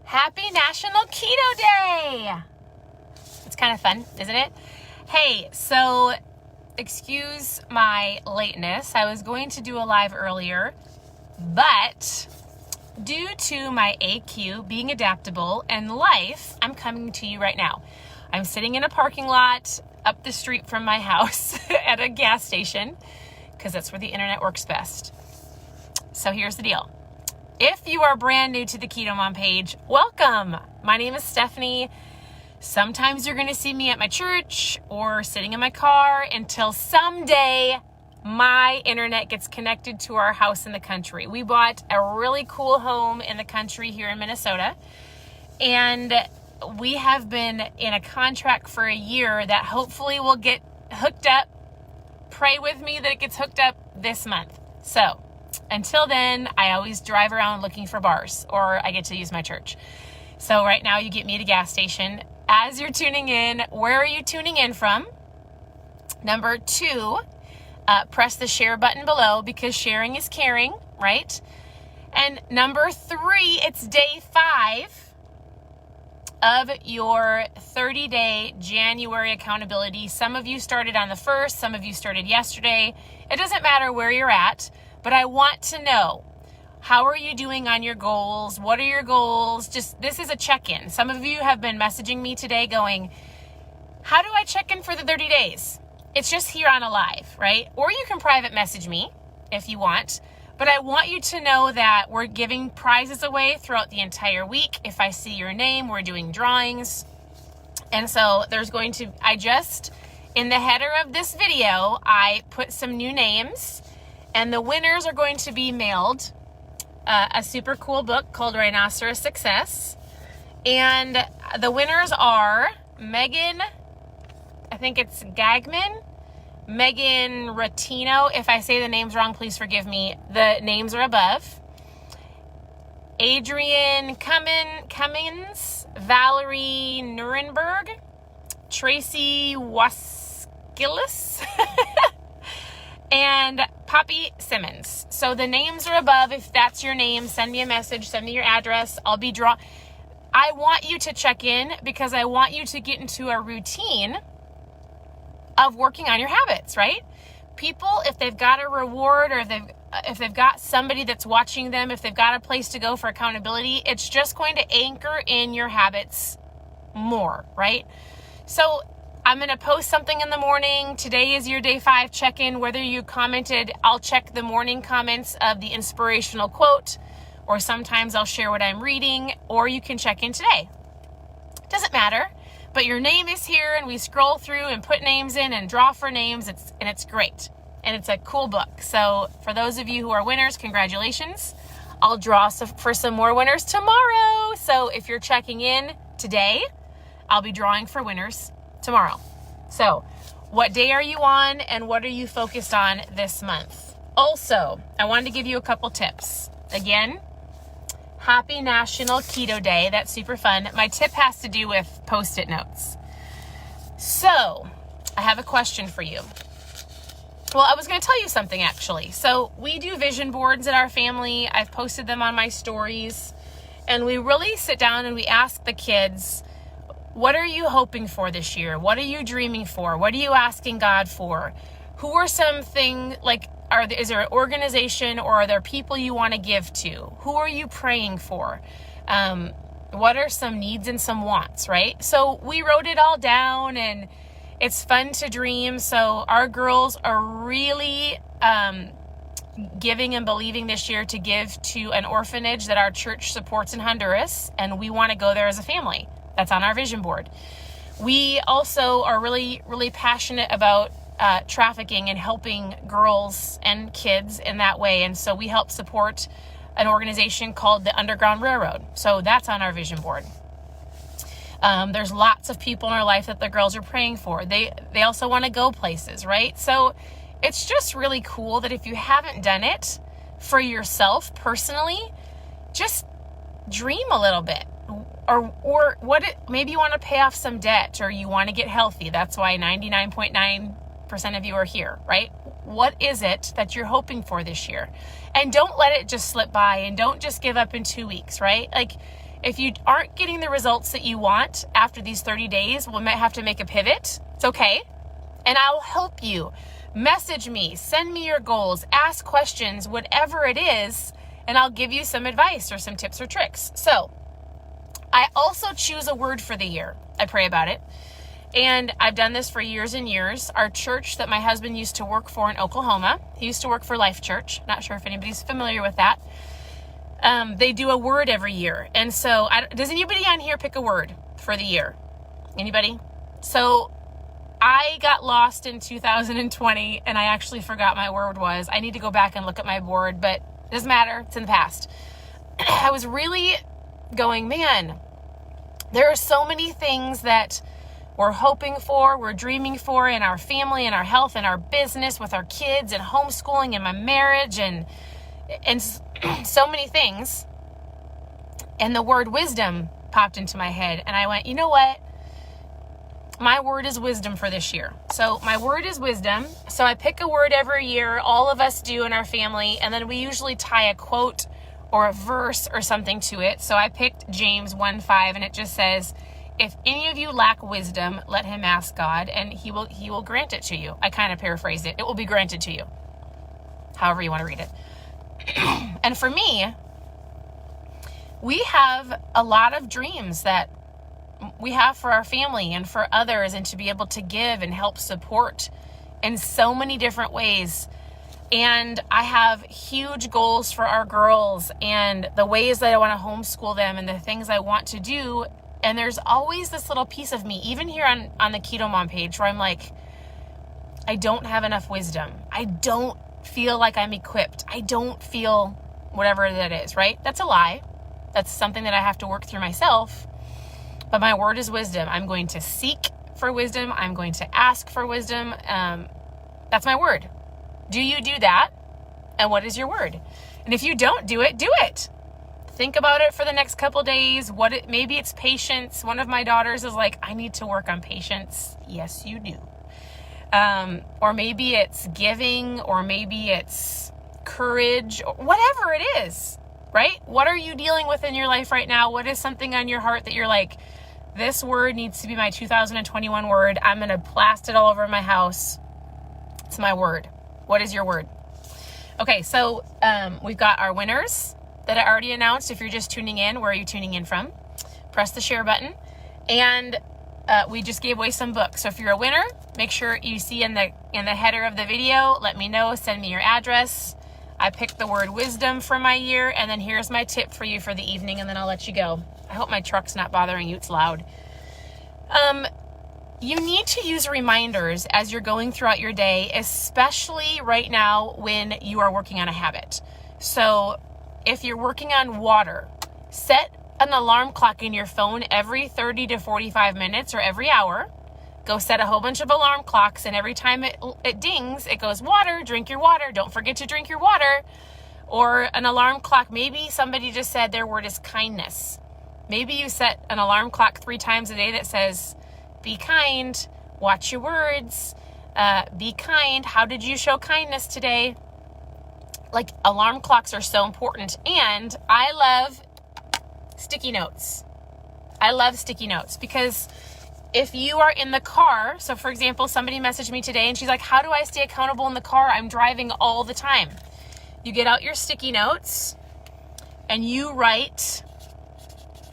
Happy National Keto Day! It's kind of fun, isn't it? Hey, so excuse my lateness. I was going to do a live earlier, but due to my AQ being adaptable and life, I'm coming to you right now. I'm sitting in a parking lot up the street from my house at a gas station because that's where the internet works best. So here's the deal. If you are brand new to the KetoMOM page, welcome. My name is Stephanie. Sometimes you're going to see me at my church or sitting in my car until someday my internet gets connected to our house in the country. We bought a really cool home in the country here in Minnesota, and we have been in a contract for a year that hopefully will get hooked up. Pray with me that it gets hooked up this month. So until then, I always drive around looking for bars, or I get to use my church. So right now you get me at a gas station. As you're tuning in, where are you tuning in from? Number 2, press the share button below because sharing is caring, right? And number 3, it's day 5 of your 30-day January accountability. Some of you started on the 1st, some of you started yesterday. It doesn't matter where you're at, but I want to know, how are you doing on your goals? What are your goals? This is a check-in. Some of you have been messaging me today going, how do I check in for the 30 days? It's just here on a live, right? Or you can private message me if you want. But I want you to know that we're giving prizes away throughout the entire week. If I see your name, we're doing drawings. And so in the header of this video, I put some new names, and the winners are going to be mailed a super cool book called Rhinoceros Success. And the winners are Megan, I think it's Gagman, Megan Ratino. If I say the names wrong, please forgive me. The names are above. Adrian Cummins, Valerie Nuremberg, Tracy Waskilis, and Poppy Simmons. So the names are above. If that's your name, send me a message, send me your address. I'll be I want you to check in because I want you to get into a routine of working on your habits, right? People, if they've got a reward or if they've got somebody that's watching them, if they've got a place to go for accountability, it's just going to anchor in your habits more, right? So I'm going to post something in the morning. Today is your day 5 check-in. Whether you commented, I'll check the morning comments of the inspirational quote, or sometimes I'll share what I'm reading, or you can check in today. Doesn't matter, but your name is here, and we scroll through and put names in and draw for names. It's great, and it's a cool book. So for those of you who are winners, congratulations. I'll draw for some more winners tomorrow. So if you're checking in today, I'll be drawing for winners tomorrow. So what day are you on and what are you focused on this month? Also, I wanted to give you a couple tips. Again, happy National Keto Day. That's super fun. My tip has to do with Post-it notes. So I have a question for you. Well, I was going to tell you something actually. So we do vision boards at our family. I've posted them on my stories, and we really sit down and we ask the kids, what are you hoping for this year? What are you dreaming for? What are you asking God for? Who are some things, is there an organization or are there people you want to give to? Who are you praying for? What are some needs and some wants, right? So we wrote it all down, and it's fun to dream. So our girls are really giving and believing this year to give to an orphanage that our church supports in Honduras, and we want to go there as a family. That's on our vision board. We also are really, really passionate about trafficking and helping girls and kids in that way. And so we help support an organization called the Underground Railroad. So that's on our vision board. There's lots of people in our life that the girls are praying for. They also want to go places, right? So it's just really cool that if you haven't done it for yourself personally, just dream a little bit. Or maybe you want to pay off some debt, or you want to get healthy. That's why 99.9% of you are here, right? What is it that you're hoping for this year? And don't let it just slip by, and don't just give up in 2 weeks, right? Like, If you aren't getting the results that you want after these 30 days, we might have to make a pivot. It's okay. And I'll help you. Message me, send me your goals, ask questions, whatever it is, and I'll give you some advice or some tips or tricks. So I also choose a word for the year. I pray about it. And I've done this for years and years. Our church that my husband used to work for in Oklahoma, he used to work for Life Church. Not sure if anybody's familiar with that. They do a word every year. And so does anybody on here pick a word for the year? Anybody? So I got lost in 2020 and I actually forgot my word was. I need to go back and look at my board, but it doesn't matter. It's in the past. I was really going, man, there are so many things that we're hoping for, we're dreaming for in our family and our health and our business with our kids and homeschooling and my marriage and so many things. And the word wisdom popped into my head and I went, you know what? My word is wisdom for this year. So my word is wisdom. So I pick a word every year. All of us do in our family. And then we usually tie a quote or a verse or something to it. So I picked James 1:5 and it just says, if any of you lack wisdom, let him ask God and he will grant it to you. I kind of paraphrased it. It will be granted to you. However you want to read it. And for me, we have a lot of dreams that we have for our family and for others, and to be able to give and help support in so many different ways. And I have huge goals for our girls and the ways that I want to homeschool them and the things I want to do. And there's always this little piece of me, even here on the KetoMOM page, where I'm like, I don't have enough wisdom. I don't feel like I'm equipped. I don't feel whatever that is, right? That's a lie. That's something that I have to work through myself. But my word is wisdom. I'm going to seek for wisdom. I'm going to ask for wisdom. That's my word. Do you do that? And what is your word? And if you don't do it, do it. Think about it for the next couple days. Maybe it's patience. One of my daughters is like, I need to work on patience. Yes, you do. Or maybe it's giving, or maybe it's courage, or whatever it is, right? What are you dealing with in your life right now? What is something on your heart that you're like, this word needs to be my 2021 word. I'm going to blast it all over my house. It's my word. What is your word? Okay, so we've got our winners that I already announced. If you're just tuning in, where are you tuning in from? Press the share button. And we just gave away some books. So if you're a winner, make sure you see in the header of the video, let me know, send me your address. I picked the word wisdom for my year, and then here's my tip for you for the evening, and then I'll let you go. I hope my truck's not bothering you. It's loud. You need to use reminders as you're going throughout your day, especially right now when you are working on a habit. So if you're working on water, set an alarm clock in your phone every 30 to 45 minutes or every hour. Go set a whole bunch of alarm clocks, and every time it dings, it goes, water, drink your water. Don't forget to drink your water. Or an alarm clock. Maybe somebody just said their word is kindness. Maybe you set an alarm clock 3 times a day that says, be kind, watch your words, be kind. How did you show kindness today? Like, alarm clocks are so important. And I love sticky notes. I love sticky notes because if you are in the car, so for example, somebody messaged me today and she's like, how do I stay accountable in the car? I'm driving all the time. You get out your sticky notes and you write,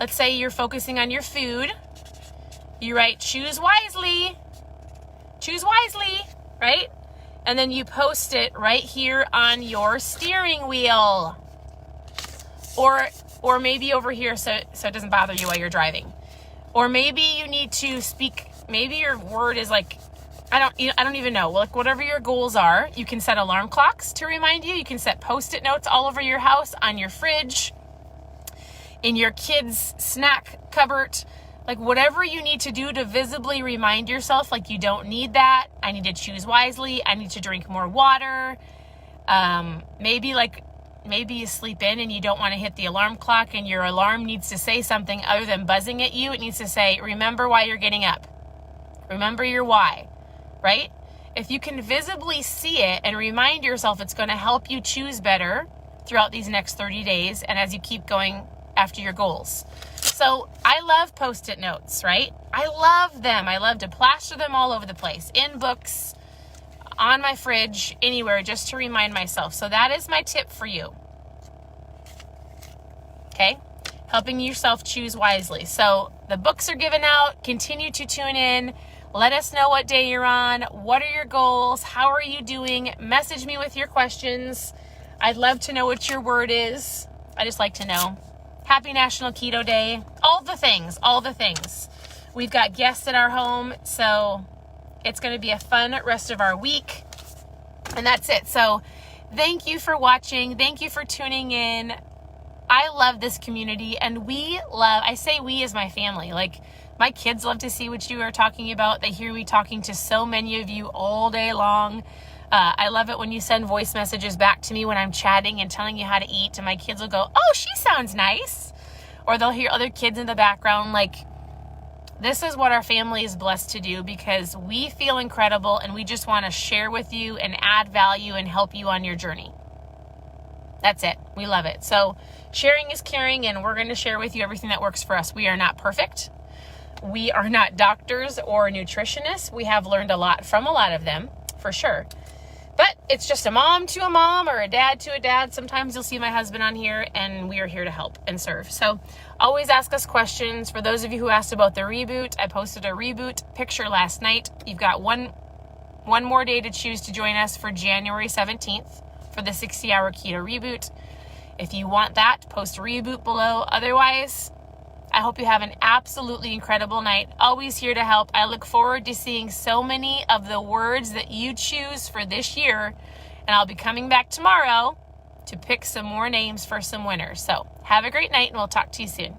let's say you're focusing on your food. You write, choose wisely, right? And then you post it right here on your steering wheel. Or maybe over here so it doesn't bother you while you're driving. Or maybe you need to speak, maybe your word is like, I don't even know. Like, whatever your goals are, you can set alarm clocks to remind you. You can set Post-it notes all over your house, on your fridge, in your kids' snack cupboard. Like, whatever you need to do to visibly remind yourself, like, you don't need that. I need to choose wisely. I need to drink more water. Maybe you sleep in and you don't want to hit the alarm clock and your alarm needs to say something other than buzzing at you. It needs to say, remember why you're getting up. Remember your why, right? If you can visibly see it and remind yourself, it's going to help you choose better throughout these next 30 days and as you keep going after your goals. So I love Post-it notes, right? I love them. I love to plaster them all over the place, in books, on my fridge, anywhere, just to remind myself. So that is my tip for you. Okay? Helping yourself choose wisely. So the books are given out. Continue to tune in. Let us know what day you're on. What are your goals? How are you doing? Message me with your questions. I'd love to know what your word is. I just like to know. Happy National Keto Day. All the things. All the things. We've got guests at our home, so it's going to be a fun rest of our week. And that's it. So thank you for watching. Thank you for tuning in. I love this community, and I say we as my family. Like, my kids love to see what you are talking about. They hear me talking to so many of you all day long. I love it when you send voice messages back to me when I'm chatting and telling you how to eat, and my kids will go, "Oh, she sounds nice." Or they'll hear other kids in the background. Like, this is what our family is blessed to do, because we feel incredible and we just want to share with you and add value and help you on your journey. That's it. We love it. So sharing is caring, and we're going to share with you everything that works for us. We are not perfect. We are not doctors or nutritionists. We have learned a lot from a lot of them, for sure. But it's just a mom to a mom or a dad to a dad. Sometimes you'll see my husband on here, and we are here to help and serve. So always ask us questions. For those of you who asked about the reboot, I posted a reboot picture last night. You've got one more day to choose to join us for January 17th for the 60-hour keto reboot. If you want that, post reboot below. Otherwise, I hope you have an absolutely incredible night. Always here to help. I look forward to seeing so many of the words that you choose for this year. And I'll be coming back tomorrow to pick some more names for some winners. So have a great night, and we'll talk to you soon.